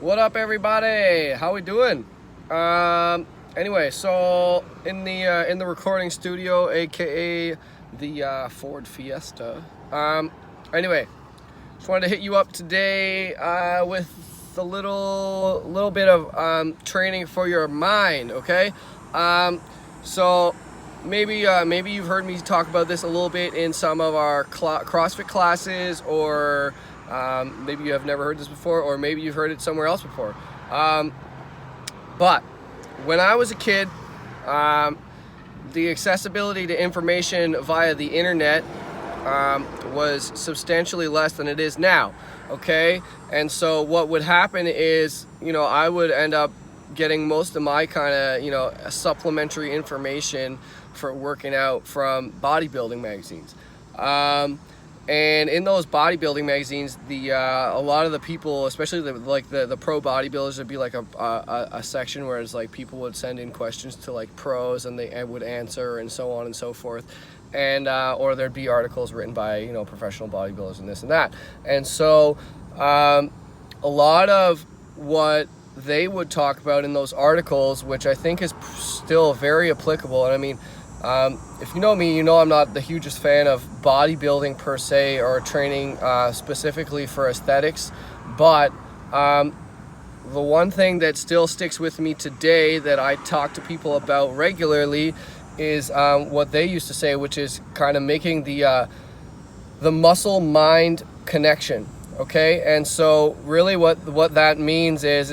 What up, everybody? How we doing? Anyway, so in the recording studio, aka the Ford Fiesta. Anyway, just wanted to hit you up today with a little bit of training for your mind. Okay, so maybe you've heard me talk about this a little bit in some of our CrossFit classes, or maybe you have never heard this before, or maybe you've heard it somewhere else before. But when I was a kid, the accessibility to information via the internet was substantially less than it is now. Okay, and so what would happen is, I would end up getting most of my kind of supplementary information for working out from bodybuilding magazines. And in those bodybuilding magazines, a lot of the people, especially the pro bodybuilders, would be like a section where it's like people would send in questions to like pros, and they would answer, and so on and so forth, and or there'd be articles written by professional bodybuilders and this and that. And so a lot of what they would talk about in those articles, which I think is still very applicable, and I mean, if you know me, you know I'm not the hugest fan of bodybuilding per se, or training specifically for aesthetics, but the one thing that still sticks with me today that I talk to people about regularly is what they used to say, which is kind of making the muscle-mind connection. Okay, and so really what that means is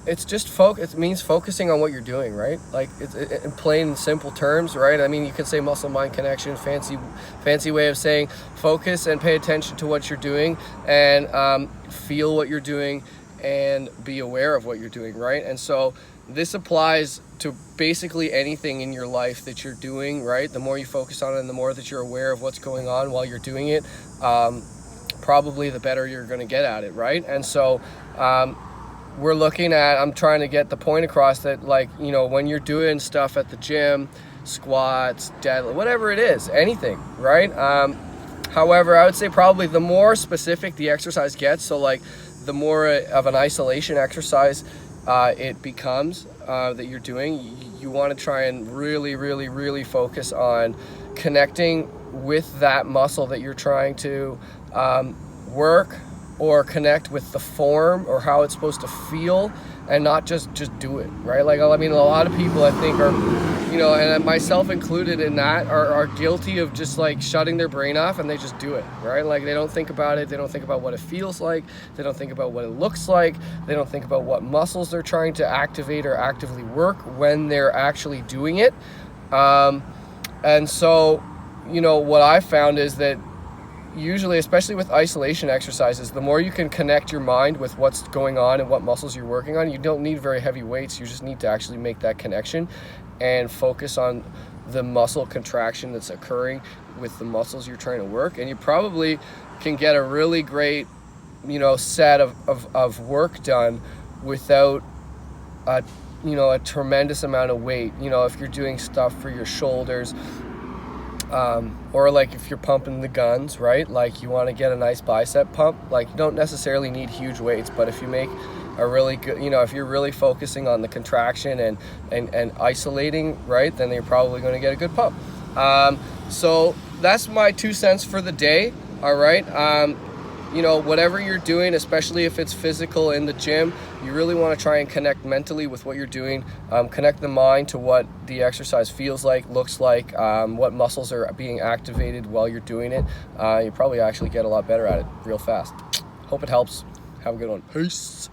it means focusing on what you're doing, right? Like in plain and simple terms, right? I mean, you could say muscle-mind connection, fancy way of saying focus and pay attention to what you're doing, and feel what you're doing, and be aware of what you're doing, right? And so this applies to basically anything in your life that you're doing, right? The more you focus on it, and the more that you're aware of what's going on while you're doing it, probably the better you're going to get at it, right? And so I'm trying to get the point across that, when you're doing stuff at the gym, squats, deadlift, whatever it is, anything, right? However, I would say probably the more specific the exercise gets, so like the more of an isolation exercise it becomes that you're doing, you want to try and really, really, really focus on connecting with that muscle that you're trying to work, or connect with the form or how it's supposed to feel, and not just do it, right? Like, I mean, a lot of people, I think, are, and myself included in that, are guilty of just like shutting their brain off, and they just do it, right? Like, they don't think about it, they don't think about what it feels like, they don't think about what it looks like, they don't think about what muscles they're trying to activate or actively work when they're actually doing it. And so, what I found is that usually, especially with isolation exercises, the more you can connect your mind with what's going on and what muscles you're working on, you don't need very heavy weights. You just need to actually make that connection and focus on the muscle contraction that's occurring with the muscles you're trying to work. And you probably can get a really great, set of work done without a tremendous amount of weight. If you're doing stuff for your shoulders, or like if you're pumping the guns, right? Like you want to get a nice bicep pump, like you don't necessarily need huge weights, but if you make a really good, if you're really focusing on the contraction and isolating, right, then you're probably going to get a good pump. So that's my 2 cents for the day. All right. Whatever you're doing, especially if it's physical in the gym, you really want to try and connect mentally with what you're doing. Connect the mind to what the exercise feels like, looks like, what muscles are being activated while you're doing it. You probably actually get a lot better at it real fast. Hope it helps. Have a good one. Peace.